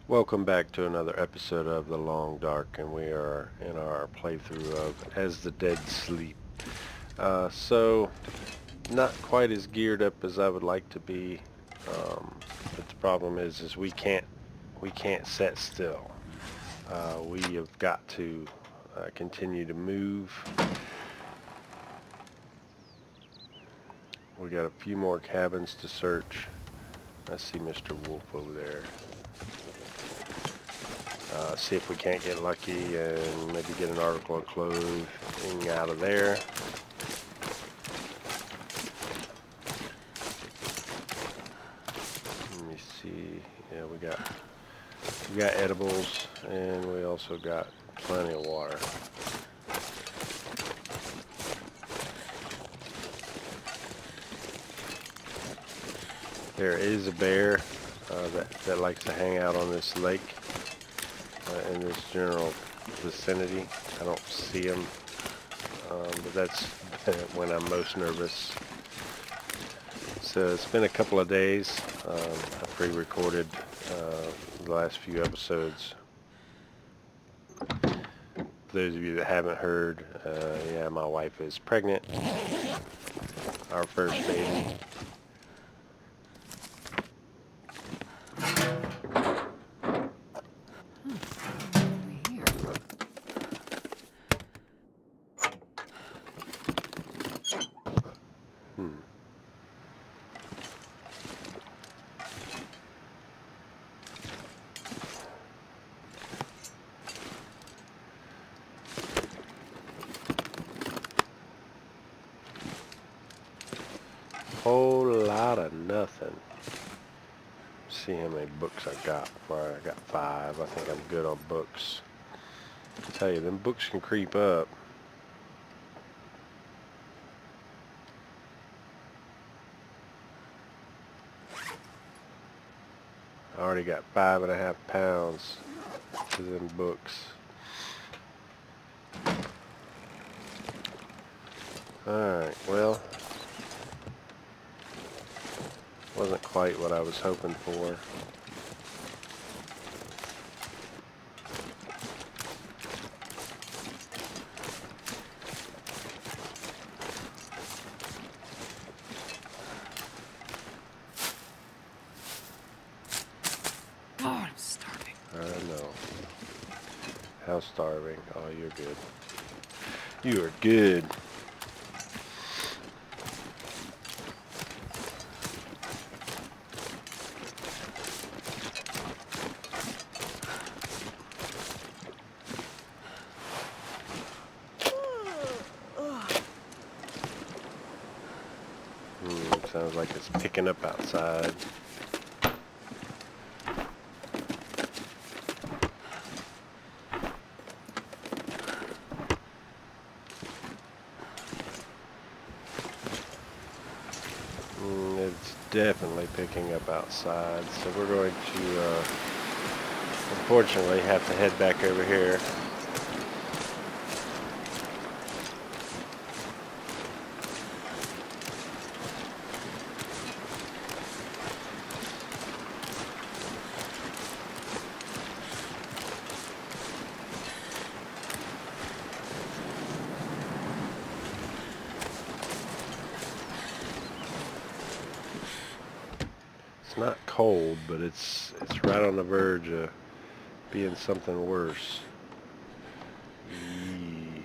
Welcome back to another episode of The Long Dark, and we are in our playthrough of As the Dead Sleep. So, not quite as geared up as I would like to be, but the problem is we can't sit still. We have got to continue to move. We got a few more cabins to search. I see Mr. Wolf over there. See if we can't get lucky and maybe get an article of clothing out of there. Let me see. Yeah, we got edibles and we also got plenty of water. There is a bear that likes to hang out on this lake in this general vicinity. I don't see him, but that's when I'm most nervous. So it's been a couple of days. I pre-recorded the last few episodes. For those of you that haven't heard, yeah, my wife is pregnant. Our first baby. Hmm. Whole lot of nothing. See how many books I got. Well, I got 5. I think I'm good on books. I tell you, them books can creep up. I already got 5.5 pounds to them books. Alright, well, wasn't quite what I was hoping for. God, I'm starving. I know. How starving? Oh, you're good. You are good. Sounds like it's picking up outside. It's definitely picking up outside, so we're going to unfortunately have to head back over here. It's not cold, but it's right on the verge of being something worse. Yee.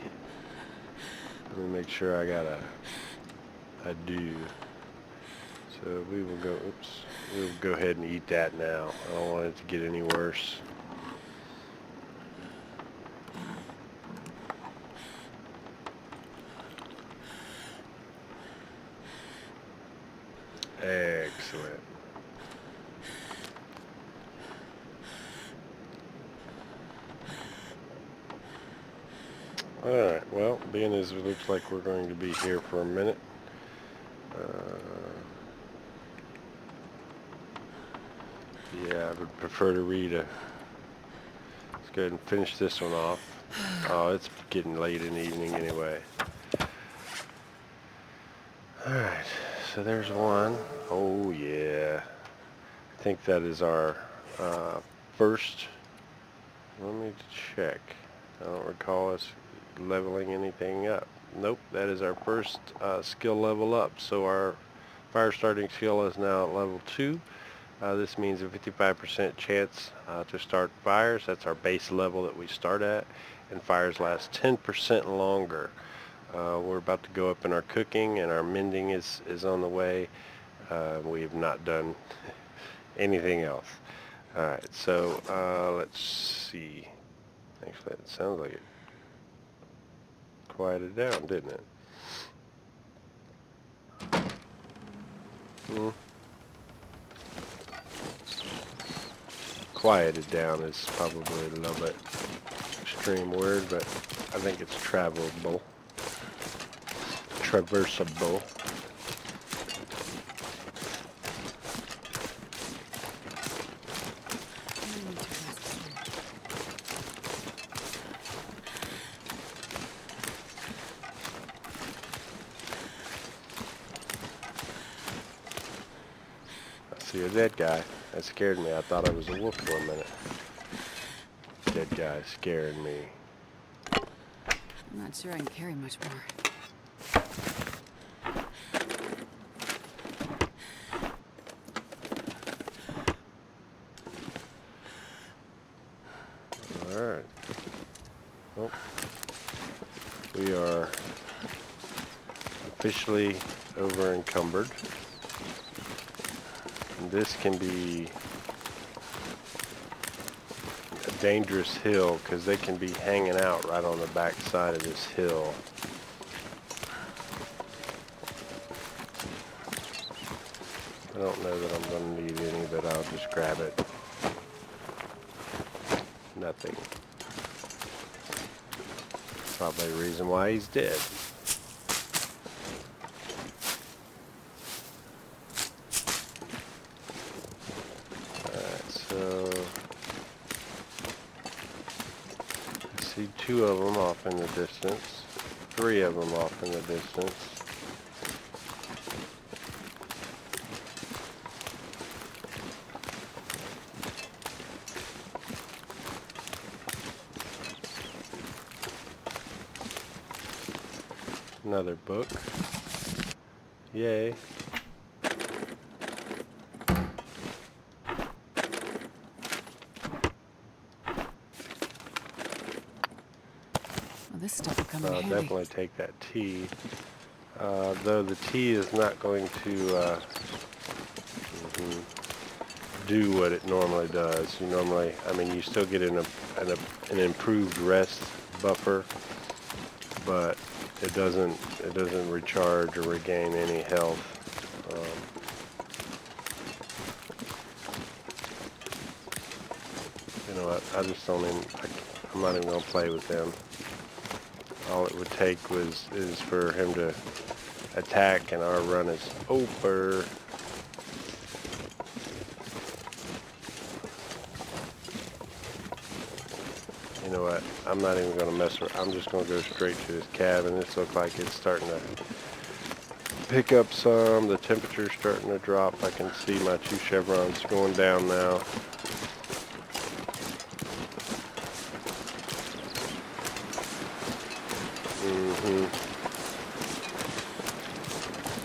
Let me make sure I do. So we will go, we'll go ahead and eat that now. I don't want it to get any worse. Excellent. Alright, well, being as it looks like we're going to be here for a minute, yeah, I would prefer to read a... Let's go ahead and finish this one off. Oh, it's getting late in the evening anyway. Alright, so there's one. Oh, yeah. I think that is our first, let me check. I don't recall us leveling anything up. Nope, that is our first skill level up. So our fire starting skill is now at level 2. This means a 55% chance to start fires. That's our base level that we start at. And fires last 10% longer. We're about to go up in our cooking, and our mending is on the way. We have not done anything else. Alright, so let's see. Actually, it sounds like it quieted down, didn't it? Quieted down is probably a little bit extreme word, but I think it's traversable. I see a dead guy. That scared me. I thought I was a wolf for a minute. Dead guy scaring me. I'm not sure I can carry much more. Alright. Well, we are officially over encumbered. And this can be a dangerous hill because they can be hanging out right on the back side of this hill. I don't know that I'm going to need any, but I'll just grab it. Nothing. Probably the reason why he's dead. Alright, so I see 2 of them off in the distance. 3 of them off in the distance. Another book. Yay. Well, this stuff will come in I'll handy. definitely take that tea. Though the tea is not going to do what it normally does. You normally, I mean, you still get an improved rest buffer, but it doesn't recharge or regain any health. You know what? I just don't even. I'm not even gonna play with them. All it would take is for him to attack, and our run is over. You know what? I'm not even going to mess with. I'm just going to go straight to his cabin. This looks like it's starting to pick up some. The temperature's starting to drop. I can see my 2 chevrons going down now.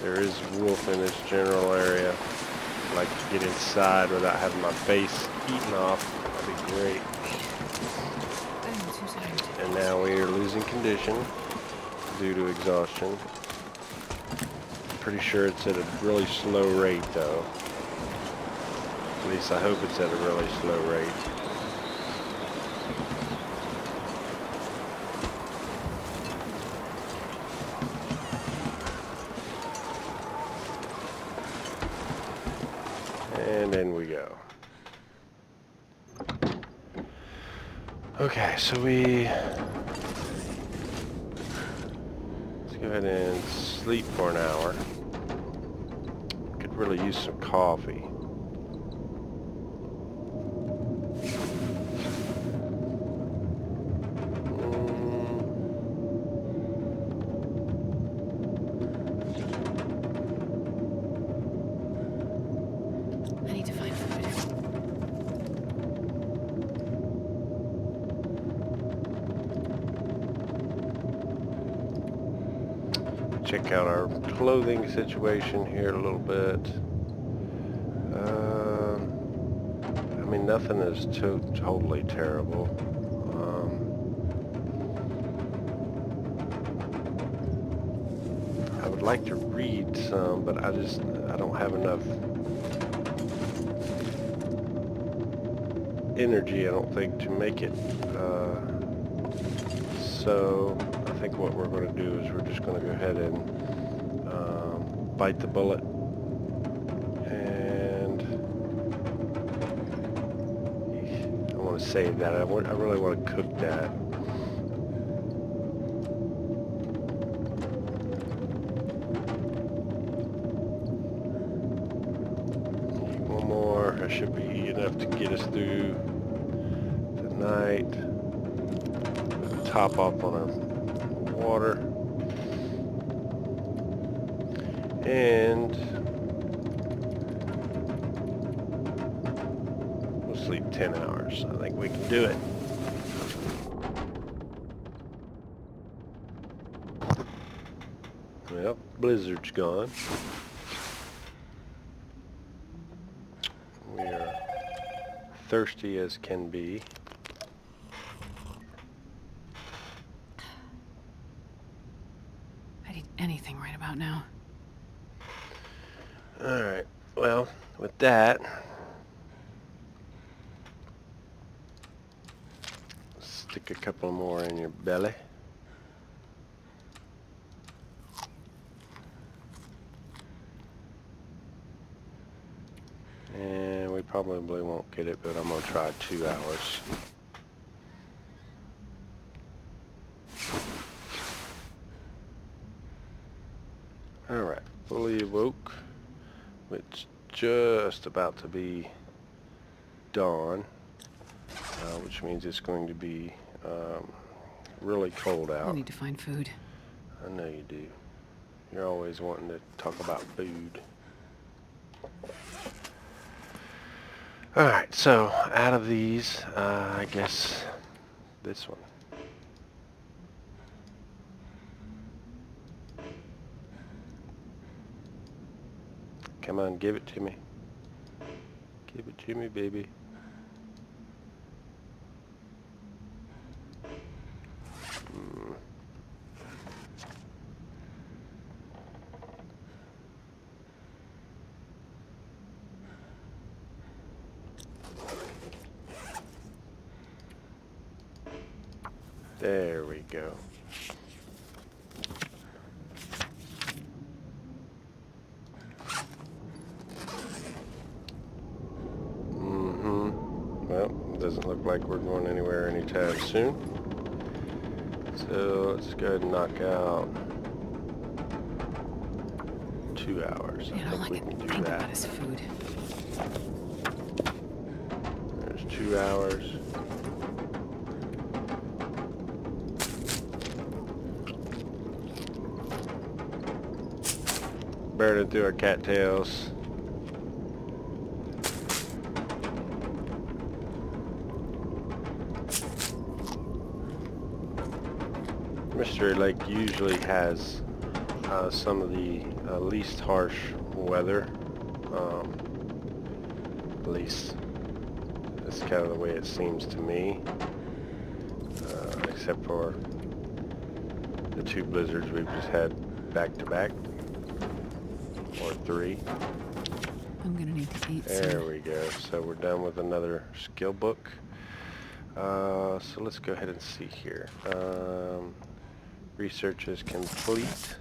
There is wolf in this general area. I'd like to get inside without having my face eaten off. That'd be great. And now we are losing condition due to exhaustion. Pretty sure it's at a really slow rate though. At least I hope it's at a really slow rate. And in we go. Okay, so let's go ahead and sleep for an hour. Could really use some coffee. I need to find food. check out our clothing situation here a little bit. I mean, nothing is totally terrible. I would like to read some, but I don't have enough energy, I don't think, to make it. So I think what we're going to do is we're just going to go ahead and bite the bullet, and I want to save that. I really want to cook that. One more. That should be enough to get us through the night. Top off on our water, and we'll sleep 10 hours. I think we can do it. Well, blizzard's gone. We are thirsty as can be. Anything right about now. Alright, well, with that, stick a couple more in your belly. And we probably won't get it, but I'm going to try 2 hours. Alright, fully awoke. It's just about to be dawn, which means it's going to be really cold out. I need to find food. I know you do. You're always wanting to talk about food. Alright, so out of these, I guess this one. Come on, give it to me. Give it to me, baby. There we go. Well, it doesn't look like we're going anywhere anytime soon. So let's go ahead and knock out 2 hours. Man, all I we can can do think that. about is food. There's 2 hours. Burning through our cattails. Mystery Lake usually has some of the least harsh weather. At least that's kind of the way it seems to me. Except for the 2 blizzards we've just had back to back. Or 3. I'm gonna need to eat There some. we go. So we're done with another skill book. So let's go ahead and see here. Research is complete.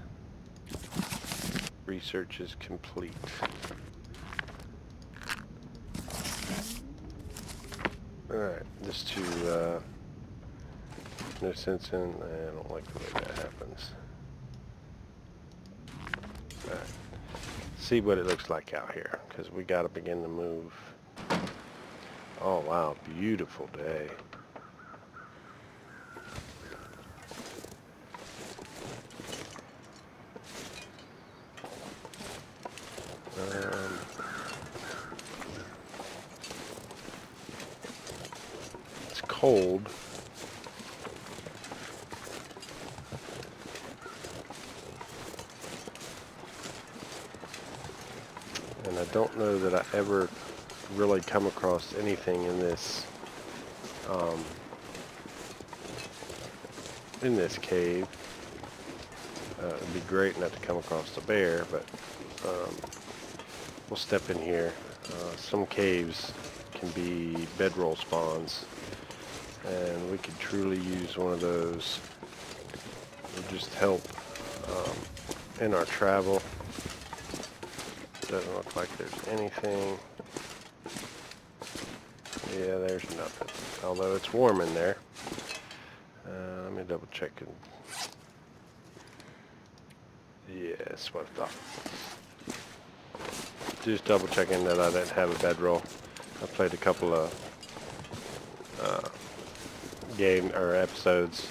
Research is complete. Alright, just to, no sense in, I don't like the way that happens. Alright, see what it looks like out here, because we got to begin to move. Oh wow, beautiful day. It's cold. don't know that I ever really come across anything in this cave. It'd be great not to come across a bear, but we'll step in here. Some caves can be bedroll spawns, and we could truly use one of those. It'll just help in our travel. Doesn't look like there's anything. Yeah, there's nothing. Although it's warm in there. Let me double check. Yeah, that's what I thought. Just double checking that I didn't have a bedroll. I played a couple of game or episodes.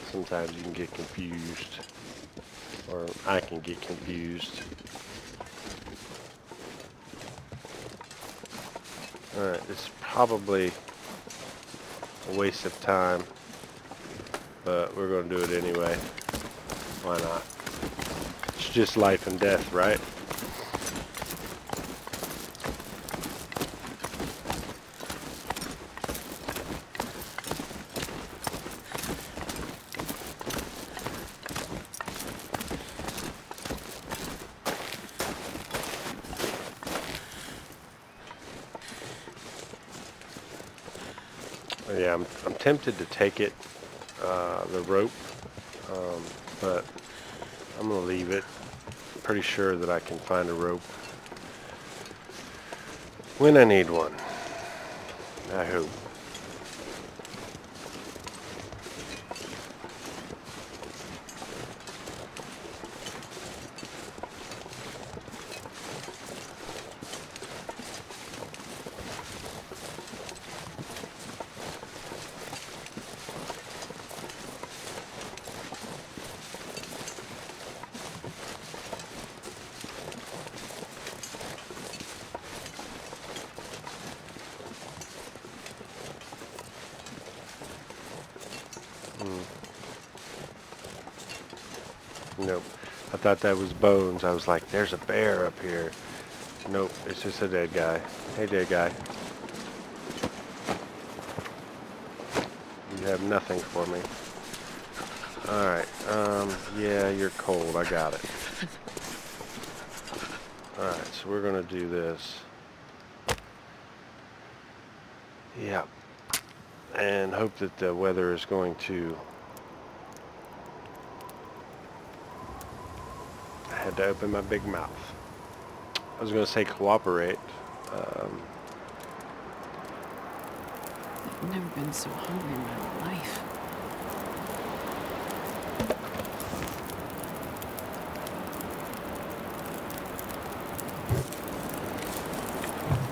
Sometimes you can get confused, or I can get confused. Alright, this is probably a waste of time, but we're going to do it anyway. Why not? It's just life and death, right? Yeah, I'm tempted to take it, the rope, but I'm going to leave it. I'm pretty sure that I can find a rope when I need one. I hope. Nope. I thought that was bones. I was like, there's a bear up here. Nope, it's just a dead guy. Hey, dead guy. You have nothing for me. Alright, yeah, you're cold. I got it. Alright, so we're going to do this. Yeah. And hope that the weather is going to... I had to open my big mouth. I was going to say cooperate. I've never been so hungry in my life.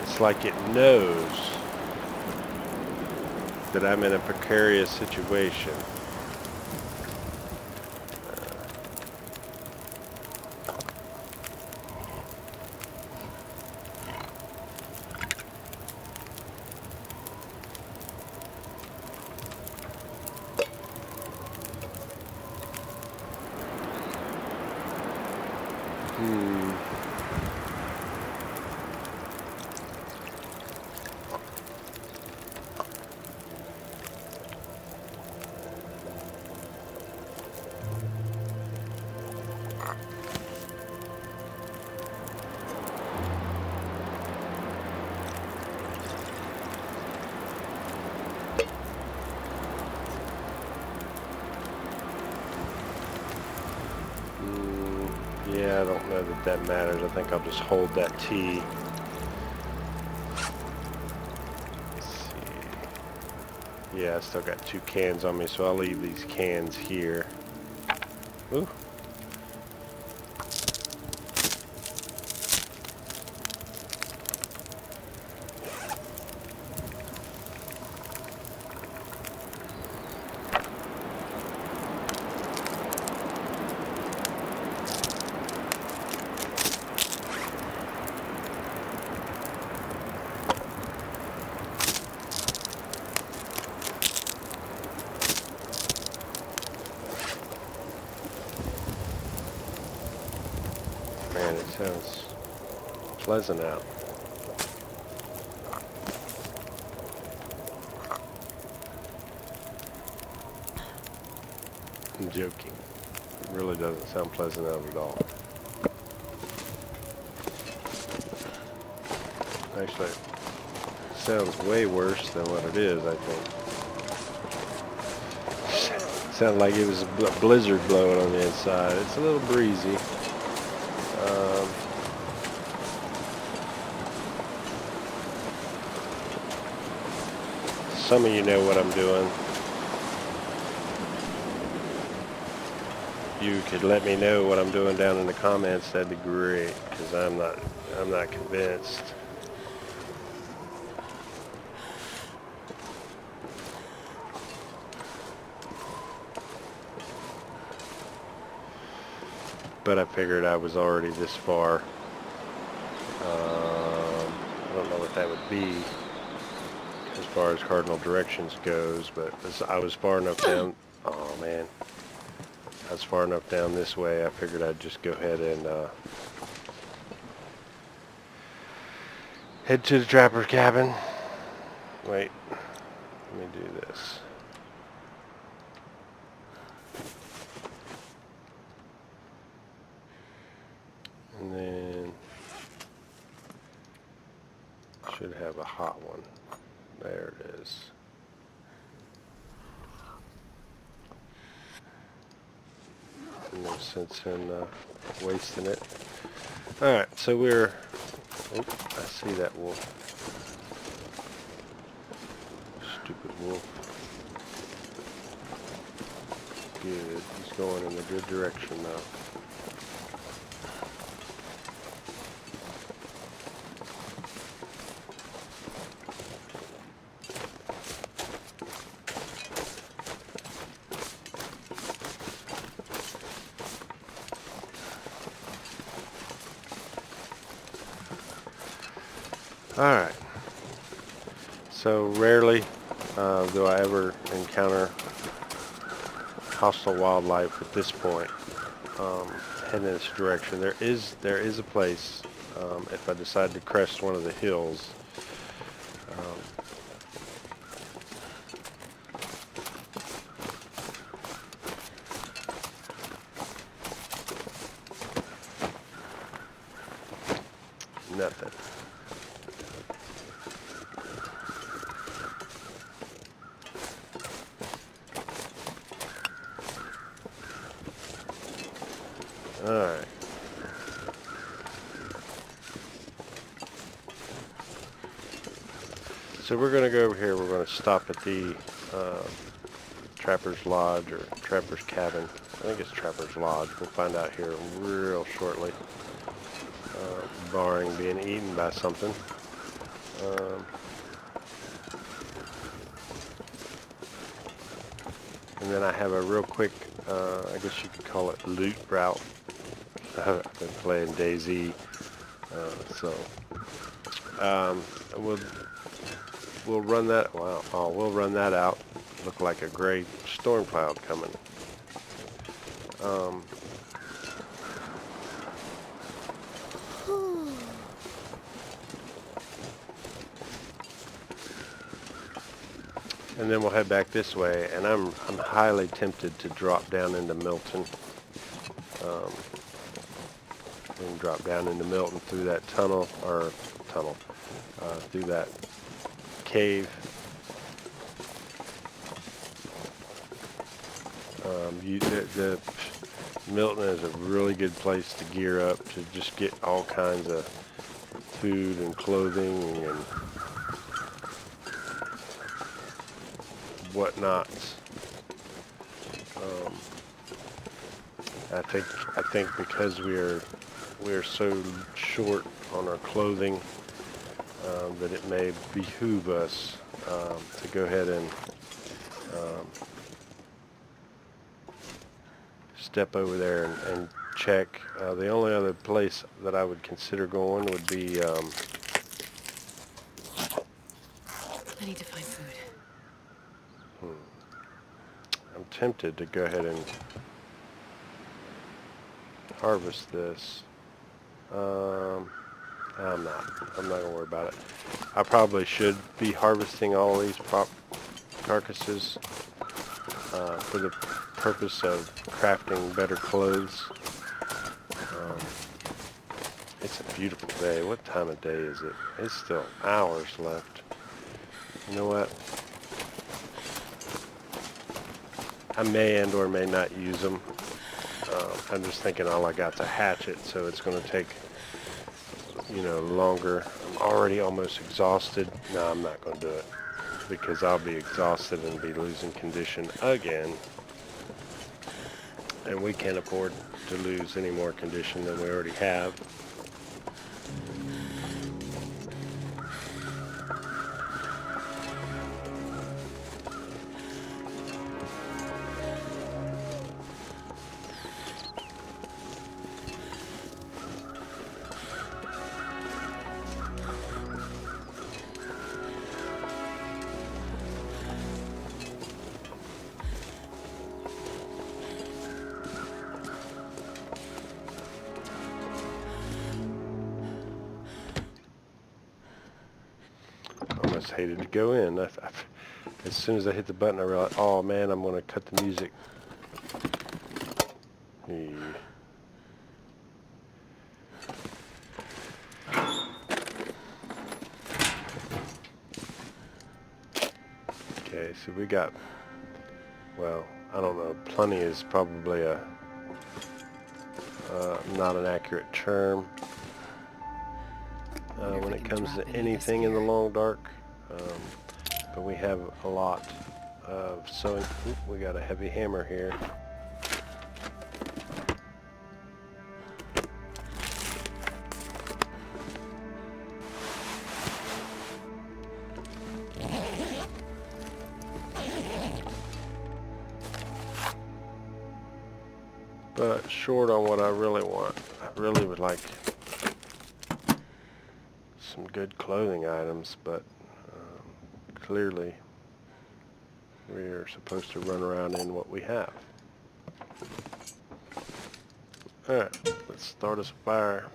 It's like it knows that I'm in a precarious situation. Yeah, I don't know that that matters. I think I'll just hold that T. Let's see. Yeah, I still got 2 cans on me, so I'll leave these cans here. Ooh. pleasant out. I'm joking. It really doesn't sound pleasant out at all. Actually, it sounds way worse than what it is, I think. Sounded like it was a blizzard blowing on the inside. It's a little breezy. Some of you know what I'm doing. You could let me know what I'm doing down in the comments. That'd be great, because I'm not convinced. But I figured I was already this far. I don't know what that would be as far as cardinal directions goes, but I was far enough down. Oh man, I was far enough down this way. I figured I'd just go ahead and head to the trapper's cabin. Wait, let me do this. And then should have a hot one. There it is. No sense in wasting it. Alright, so we're... Oh, I see that wolf. Stupid wolf. Good. He's going in the good direction now. Alright, so rarely do I ever encounter hostile wildlife at this point, heading in this direction. There is a place, if I decide to crest one of the hills, nothing. Alright. So we're going to go over here. We're going to stop at the Trapper's Lodge or Trapper's Cabin. I think it's Trapper's Lodge. We'll find out here real shortly. Barring being eaten by something. And then I have a real quick, I guess you could call it loot route. I've been playing DayZ, so we'll run that. Wow, we'll run that out. Look like a gray storm cloud coming. And then we'll head back this way, and I'm highly tempted to drop down into Milton. And drop down into Milton through that tunnel, through that cave. The Milton is a really good place to gear up to just get all kinds of food and clothing and whatnots. I think because we're so short on our clothing that it may behoove us to go ahead and step over there and check. The only other place that I would consider going would be I need to find food. I'm tempted to go ahead and harvest this. I'm not gonna worry about it. I probably should be harvesting all these carcasses for the purpose of crafting better clothes. It's a beautiful day. What time of day is it? It's still hours left. You know what? I may and or may not use them. I'm just thinking all I got's a hatchet, so it's going to take, you know, longer. I'm already almost exhausted. No, I'm not going to do it because I'll be exhausted and be losing condition again. And we can't afford to lose any more condition than we already have. Almost hated to go in. As soon as I hit the button, I realized, oh man, I'm going to cut the music. Okay, so we got, well, I don't know, plenty is probably a not an accurate term when it comes to anything in the long dark. But we have a lot of sewing. Oop, we got a heavy hammer here. But short on what I really want. I really would like some good clothing items, but clearly we are supposed to run around in what we have. Alright, let's start us a fire.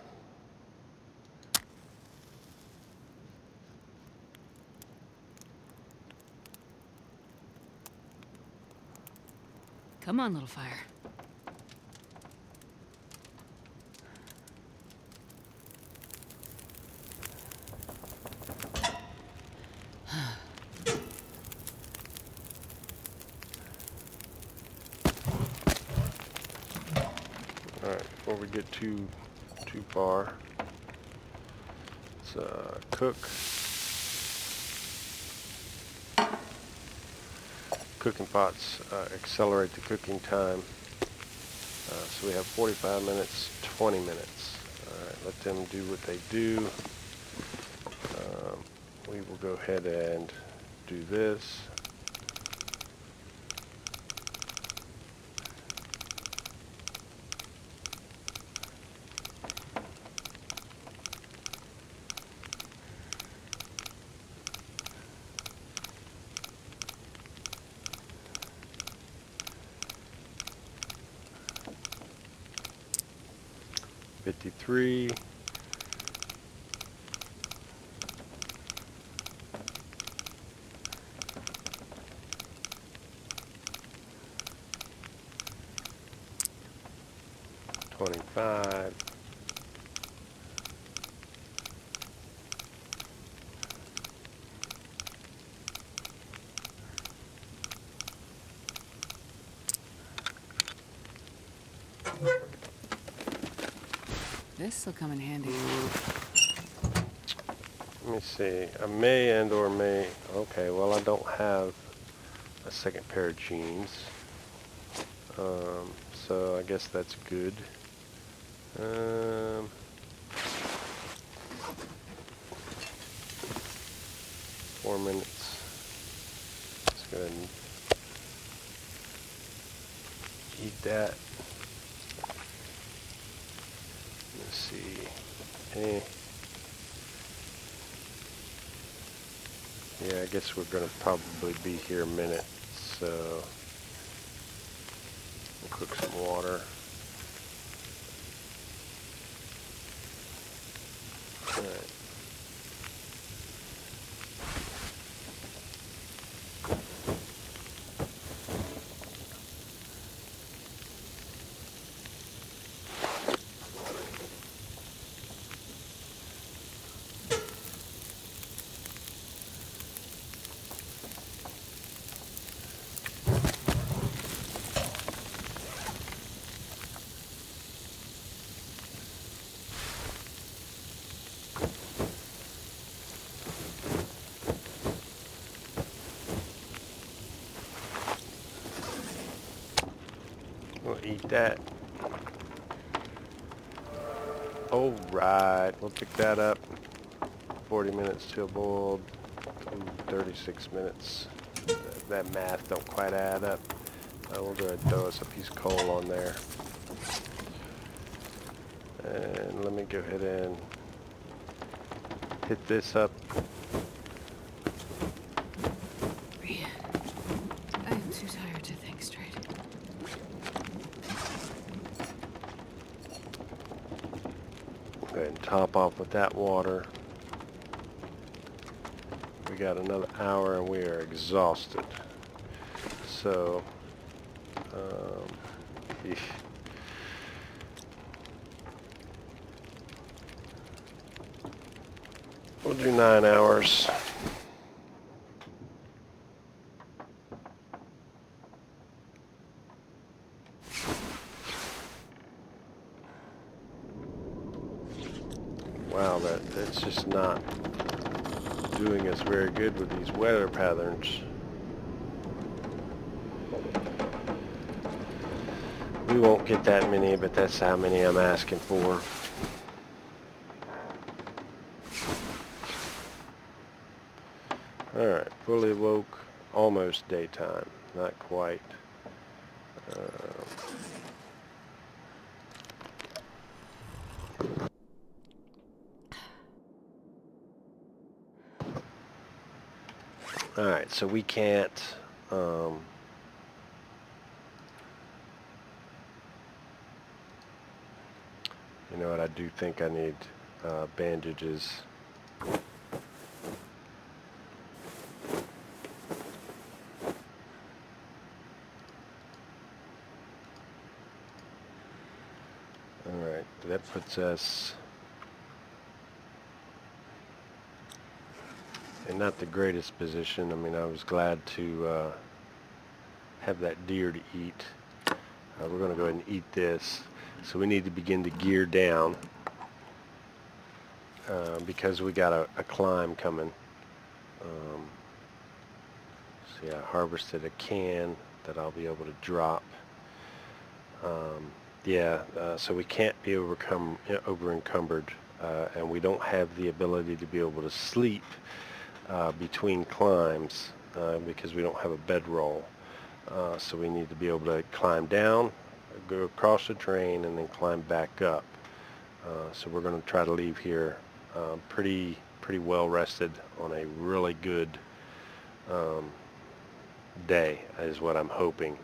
Come on, little fire. Alright, before we get too far, let's cook. Cooking pots accelerate the cooking time. So we have 45 minutes, 20 minutes. Alright, let them do what they do. We will go ahead and do this. $53. $25. This'll come in handy. Let me see. I may and or may. Okay, well I don't have a second pair of jeans. So I guess that's good. 4 minutes. Let's go ahead and eat that. Let's see. Yeah, I guess we're going to probably be here a minute, so we'll cook some water. Alright. We'll eat that. Alright, we'll pick that up. 40 minutes till boiled. 36 minutes. That math don't quite add up. We'll go ahead and throw us a piece of coal on there. And let me go ahead and hit this up. Man, I am too tired to think straight. Go ahead and top off with that water. We got another hour and we are exhausted. So, eesh. We'll do 9 hours. Wow, that's just not doing us very good with these weather patterns. We won't get that many, but that's how many I'm asking for. Alright, fully woke, almost daytime, not quite. Alright, so we can't, you know what, I do think I need bandages. Alright, that puts us in not the greatest position. I mean, I was glad to have that deer to eat. We're going to go ahead and eat this. So we need to begin to gear down because we got a climb coming. So yeah, I harvested a can that I'll be able to drop. So we can't be over encumbered, and we don't have the ability to be able to sleep between climbs because we don't have a bedroll. So we need to be able to climb down, go across the terrain, and then climb back up. So we're going to try to leave here pretty well rested on a really good day is what I'm hoping.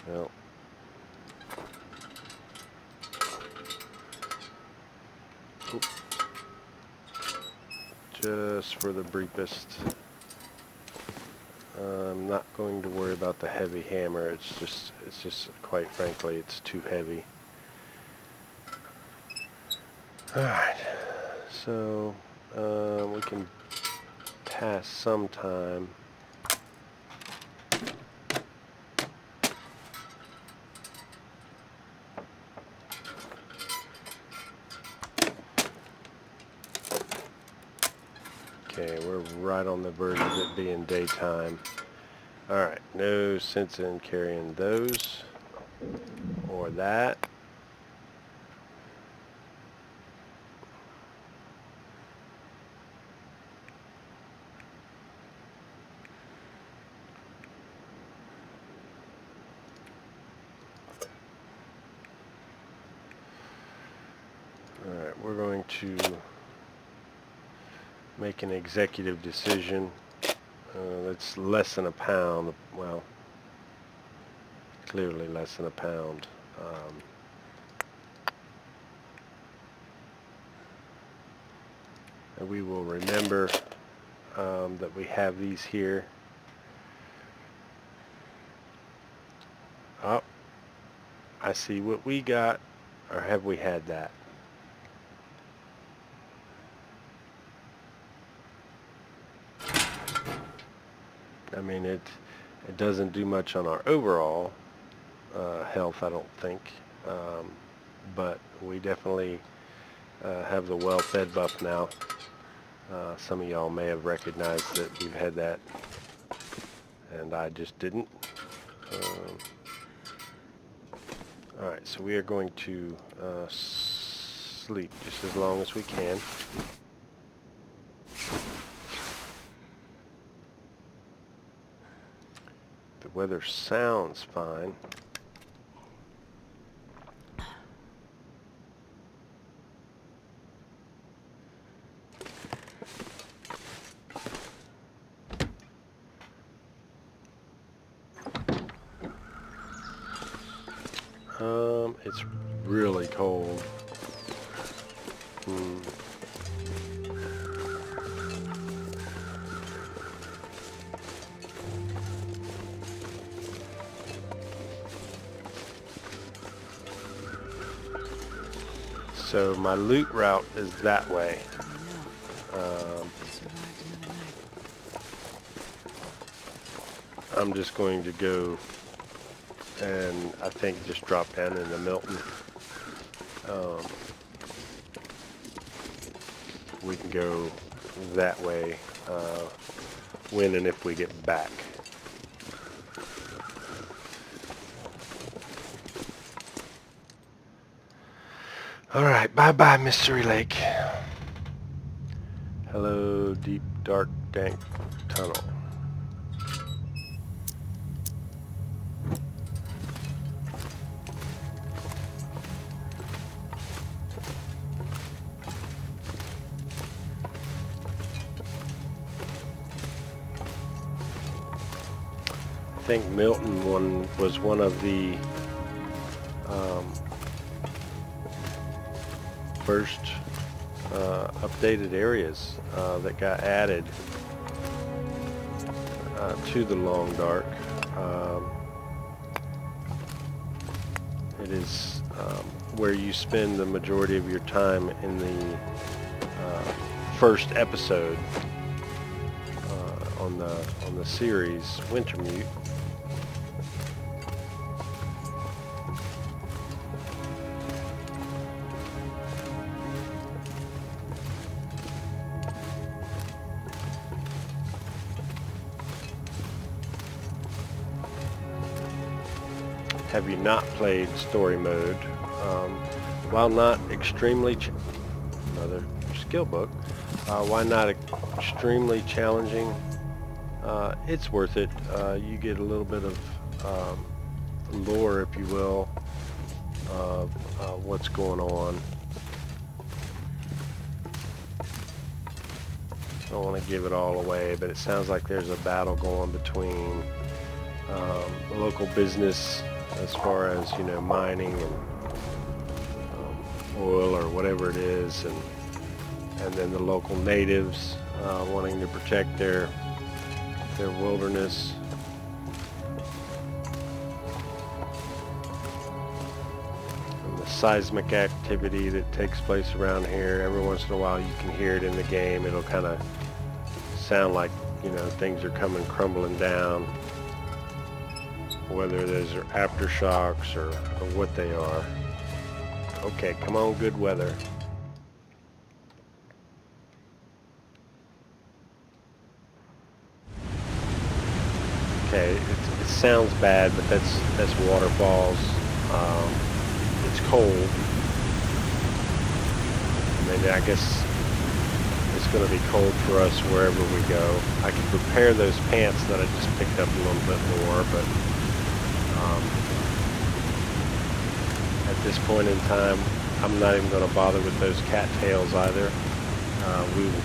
Well, just for the briefest, I'm not going to worry about the heavy hammer. It's just quite frankly, it's too heavy. Alright, so we can pass some time. Okay, we're right on the verge of it being daytime. Alright, no sense in carrying those or that. Alright, we're going to make an executive decision. That's less than a pound. Well, clearly less than a pound. And we will remember that we have these here. Oh, I see what we got, or have we had that? I mean, it doesn't do much on our overall health, I don't think, but we definitely have the well-fed buff now. Some of y'all may have recognized that we've had that, and I just didn't. Alright, so we are going to sleep just as long as we can. The weather sounds fine. It's really cold. So my loot route is that way. I'm just going to go and I think just drop down into Milton. We can go that way when and if we get back. Alright, bye-bye, Mystery Lake. Hello, deep, dark, dank tunnel. I think Milton was one of the first updated areas that got added to the Long Dark. It is where you spend the majority of your time in the first episode on the series Wintermute. Have you not played story mode? While not extremely another skill book, why not extremely challenging? It's worth it. You get a little bit of lore, if you will, of what's going on. I don't want to give it all away, but it sounds like there's a battle going between local business as far as, you know, mining and oil or whatever it is, and then the local natives wanting to protect their wilderness. And the seismic activity that takes place around here, every once in a while you can hear it in the game. It'll kind of sound like, you know, things are coming crumbling down, whether those are aftershocks or what they are. Okay, come on, good weather. Okay, it sounds bad, but that's waterfalls. It's cold. Maybe, I guess it's going to be cold for us wherever we go. I can prepare those pants that I just picked up a little bit more, but at this point in time, I'm not even going to bother with those cattails either. We will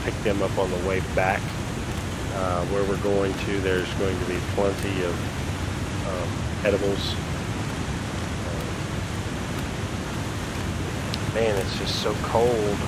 pick them up on the way back. Where we're going to, there's going to be plenty of edibles. Man, it's just so cold.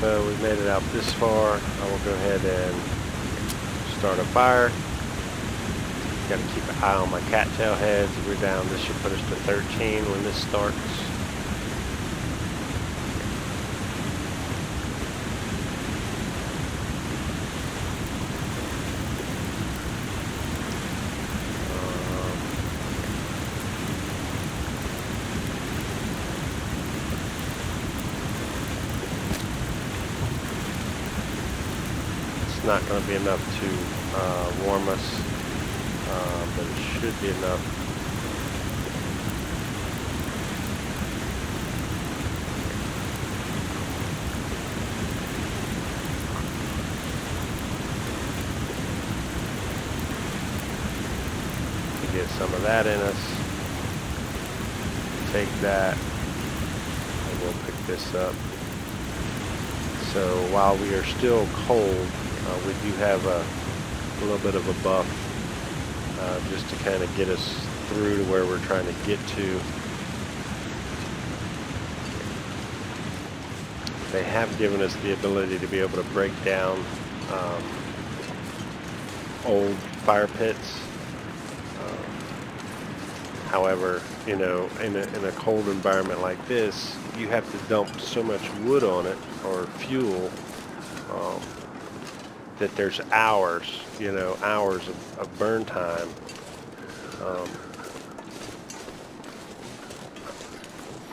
So we made it out this far. I will go ahead and start a fire. Got to keep an eye on my cattail heads. We're down. This should put us to 13 when this starts. It's not going to be enough to warm us, but it should be enough. To get some of that in us. Take that, and we'll pick this up. So while we are still cold, we do have a little bit of a buff just to kind of get us through to where we're trying to get to. They have given us the ability to be able to break down old fire pits. However, you know, in a cold environment like this, you have to dump so much wood on it, or fuel, that there's hours, you know, hours of burn time.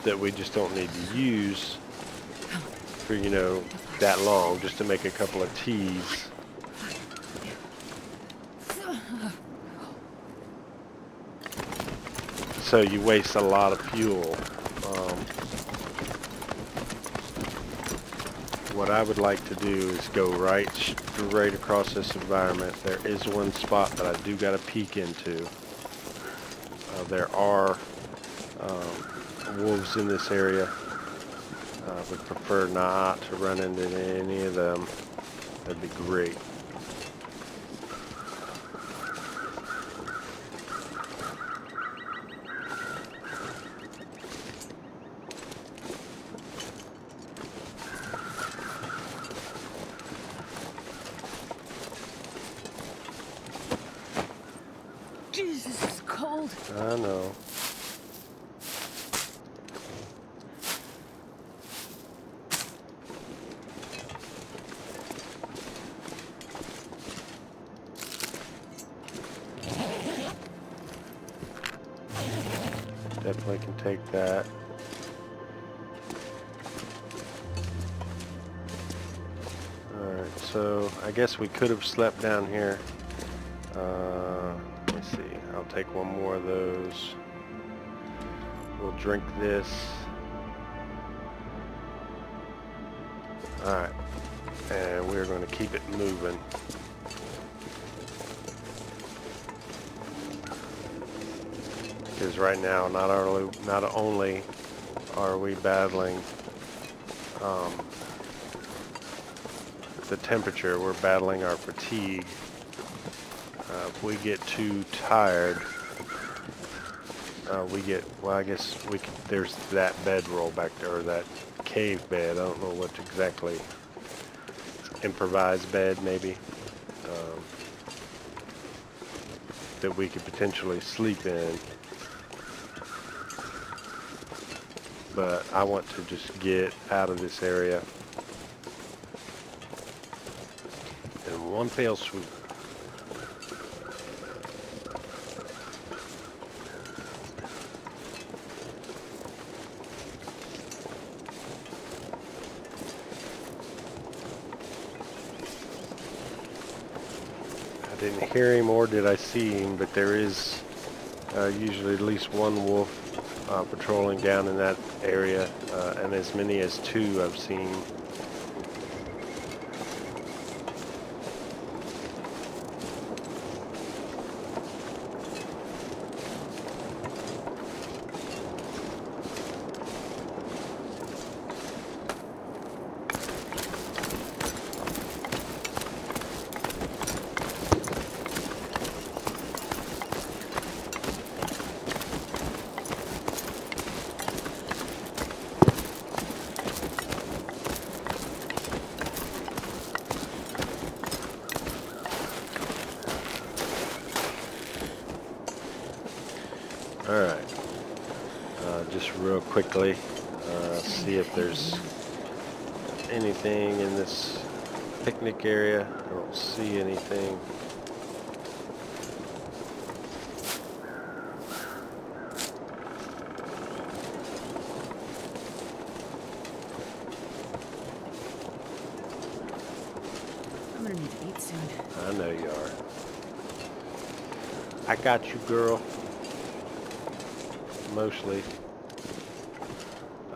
That we just don't need to use for, you know, that long, just to make a couple of teas. So you waste a lot of fuel. What I would like to do is go right straight across this environment. There is one spot that I do got to peek into. There are wolves in this area. I would prefer not to run into any of them. That'd be great. Jesus, it's cold. I know. Definitely can take that. Alright, so I guess we could have slept down here. Let's see, I'll take one more of those. We'll drink this. Alright, and we're going to keep it moving. Because right now, not only are we battling the temperature, we're battling our fatigue. If we get too tired, well, I guess there's that bedroll back there, or that cave bed. I don't know what exactly. Improvised bed, maybe. That we could potentially sleep in. But I want to just get out of this area in one fell swoop. I didn't hear him or did I see him, but there is usually at least one wolf patrolling down in that area, and as many as 2 I've seen. Alright. Just real quickly, see if there's anything in this picnic area. I don't see anything. I'm gonna need to eat soon. I know you are. I got you, girl. Mostly.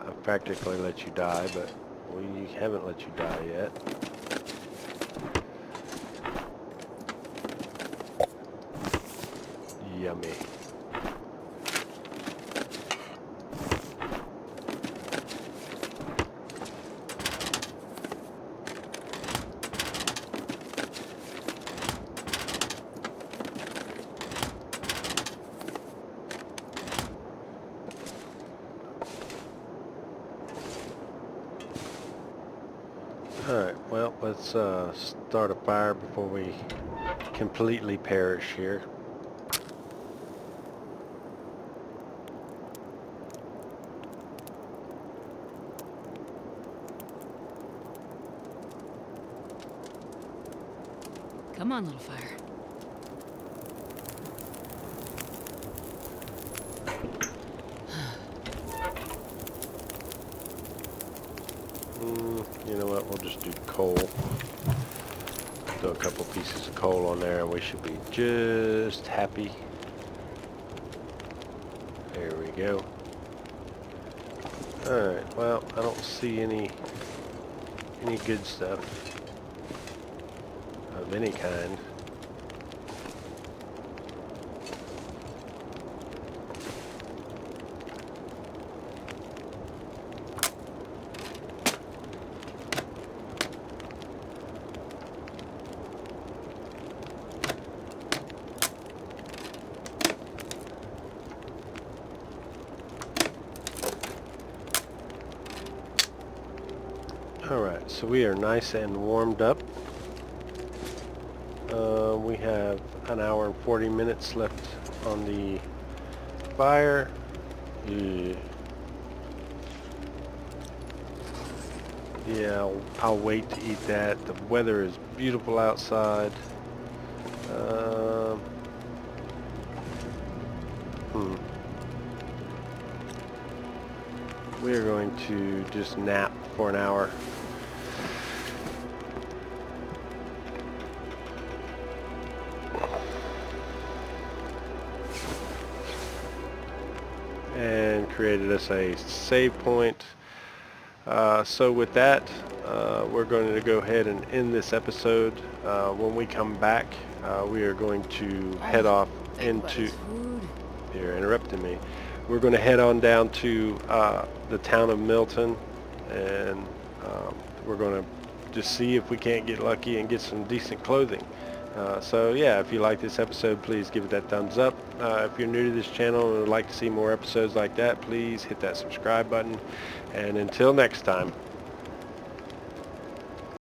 I practically let you die, but we haven't let you die yet. Yummy. Alright, well, let's start a fire before we completely perish here. Come on, little fire. You know what, we'll just do coal. Throw a couple pieces of coal on there and we should be just happy. There we go. Alright, well, I don't see any good stuff of any kind. Alright, so we are nice and warmed up. We have an hour and 40 minutes left on the fire. Yeah, I'll wait to eat that. The weather is beautiful outside. We are going to just nap for an hour. And created us a save point. So with that, we're going to go ahead and end this episode. When we come back, we are going to head off into... You're interrupting me. We're going to head on down to the town of Milton, and we're going to just see if we can't get lucky and get some decent clothing. So yeah, if you like this episode, please give it that thumbs up. If you're new to this channel and would like to see more episodes like that, please hit that subscribe button. And until next time.